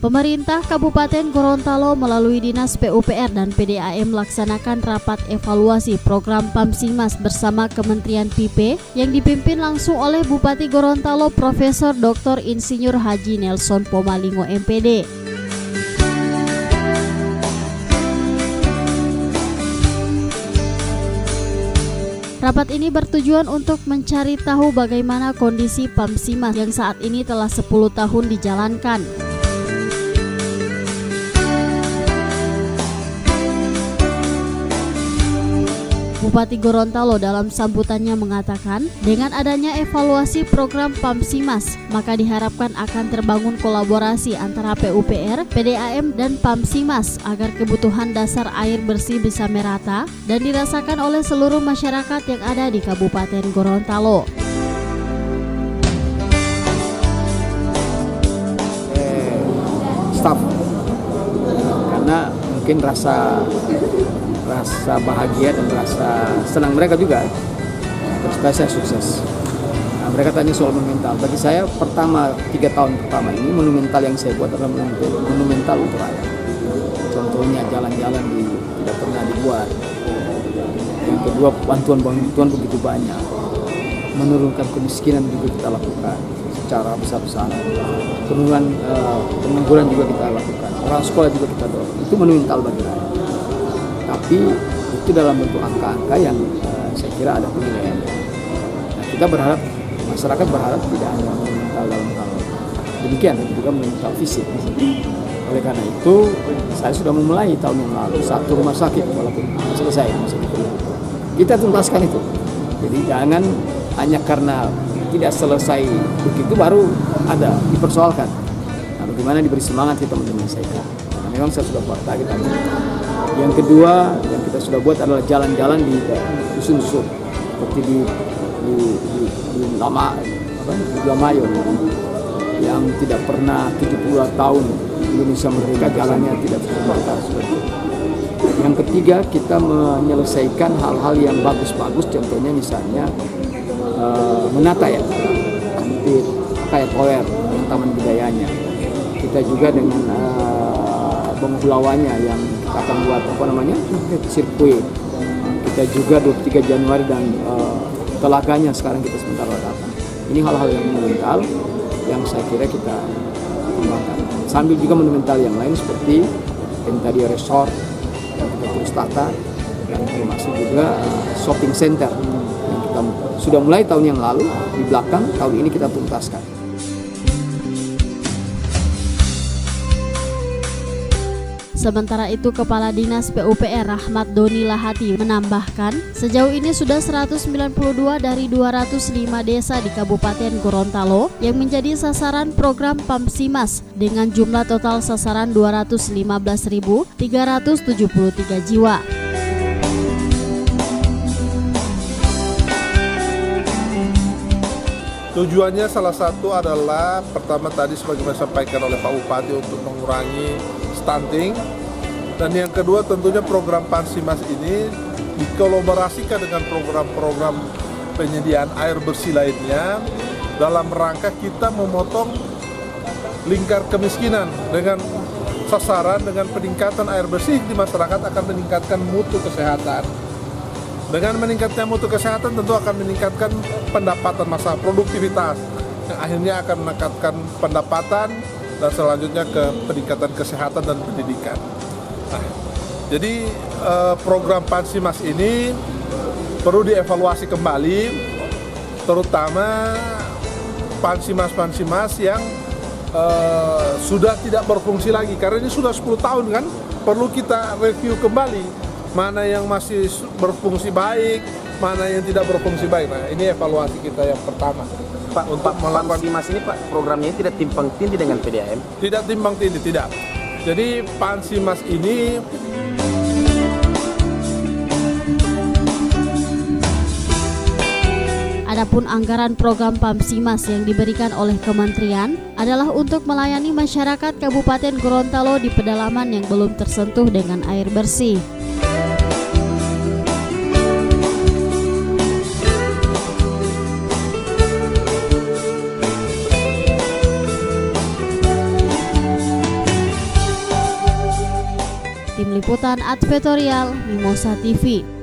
Pemerintah Kabupaten Gorontalo melalui Dinas PUPR dan PDAM melaksanakan rapat evaluasi program PAMSIMAS bersama Kementerian PIP yang dipimpin langsung oleh Bupati Gorontalo Profesor Dr. Insinyur Haji Nelson Pomalingo MPD. Rapat ini bertujuan untuk mencari tahu bagaimana kondisi PAMSIMAS yang saat ini telah 10 tahun dijalankan. Bupati Gorontalo dalam sambutannya mengatakan, dengan adanya evaluasi program PAMSIMAS, maka diharapkan akan terbangun kolaborasi antara PUPR, PDAM, dan PAMSIMAS agar kebutuhan dasar air bersih bisa merata dan dirasakan oleh seluruh masyarakat yang ada di Kabupaten Gorontalo. Staf, karena mungkin rasa bahagia dan rasa senang mereka juga supaya saya sukses. Nah, mereka tanya soal monumental. Bagi saya 3 tahun pertama ini monumental yang saya buat adalah monumental untuk rakyat. Contohnya jalan-jalan tidak pernah dibuat. Yang kedua, bantuan begitu banyak. Menurunkan kemiskinan juga kita lakukan secara besar-besaran. Penurunan pengangguran juga kita lakukan. Orang sekolah juga kita dorong. Itu monumental bagi rakyat. Tapi itu dalam bentuk angka-angka yang saya kira ada penilaian. Nah, kita berharap, masyarakat berharap tidak hanya monumental dalam hal demikian, tapi juga monumental fisik. Oleh karena itu, saya sudah memulai tahun yang lalu 1 rumah sakit, walaupun selesai rumah sakit itu. Kita tuntaskan itu. Jadi jangan hanya karena tidak selesai begitu baru ada dipersoalkan. Nah, bagaimana diberi semangat kita untuk menyelesaikan. Karena memang saya sudah buat target. Yang kedua yang kita sudah buat adalah jalan-jalan di dusun-dusun seperti di Lamayo yang tidak pernah 70 tahun Indonesia merdeka jalannya tidak terbakar. Yang ketiga kita menyelesaikan hal-hal yang bagus-bagus, contohnya misalnya menata ya hampir kayak tower yang taman budayanya. Kita juga dengan Bengkulawanya yang kita akan buat sirkuit. Kita juga 23 Januari dan telaganya sekarang kita sebentar datang. Ini hal-hal yang monumental yang saya kira kita kembangkan. Sambil juga monumental yang lain seperti yang tadi resort yang kita terus tata, dan termasuk juga shopping center yang kita sudah mulai tahun yang lalu di belakang, tahun ini kita tuntaskan. Sementara itu, Kepala Dinas PUPR Rahmat Doni Lahati menambahkan, sejauh ini sudah 192 dari 205 desa di Kabupaten Gorontalo yang menjadi sasaran program PAMSIMAS dengan jumlah total sasaran 215.373 jiwa. Tujuannya salah satu adalah pertama tadi sebagaimana disampaikan oleh Pak Bupati untuk mengurangi stunting, dan yang kedua tentunya program PAMSIMAS ini dikolaborasikan dengan program-program penyediaan air bersih lainnya dalam rangka kita memotong lingkar kemiskinan dengan sasaran dengan peningkatan air bersih di masyarakat akan meningkatkan mutu kesehatan. Dengan meningkatnya mutu kesehatan tentu akan meningkatkan pendapatan masyarakat, produktivitas yang akhirnya akan meningkatkan pendapatan dan selanjutnya ke peningkatan kesehatan dan pendidikan. Nah, jadi program PAMSIMAS ini perlu dievaluasi kembali, terutama PAMSIMAS yang sudah tidak berfungsi lagi, karena ini sudah 10 tahun kan, perlu kita review kembali mana yang masih berfungsi baik, mana yang tidak berfungsi baik. Nah, ini evaluasi kita yang pertama. Pak, untuk melakukan PAMSIMAS ini Pak, programnya tidak timpang tindih dengan PDAM? Tidak timpang tindih, tidak. Jadi PAMSIMAS ini Adapun anggaran program PAMSIMAS yang diberikan oleh kementerian adalah untuk melayani masyarakat Kabupaten Gorontalo di pedalaman yang belum tersentuh dengan air bersih. Tim Liputan Advertorial Mimosa TV.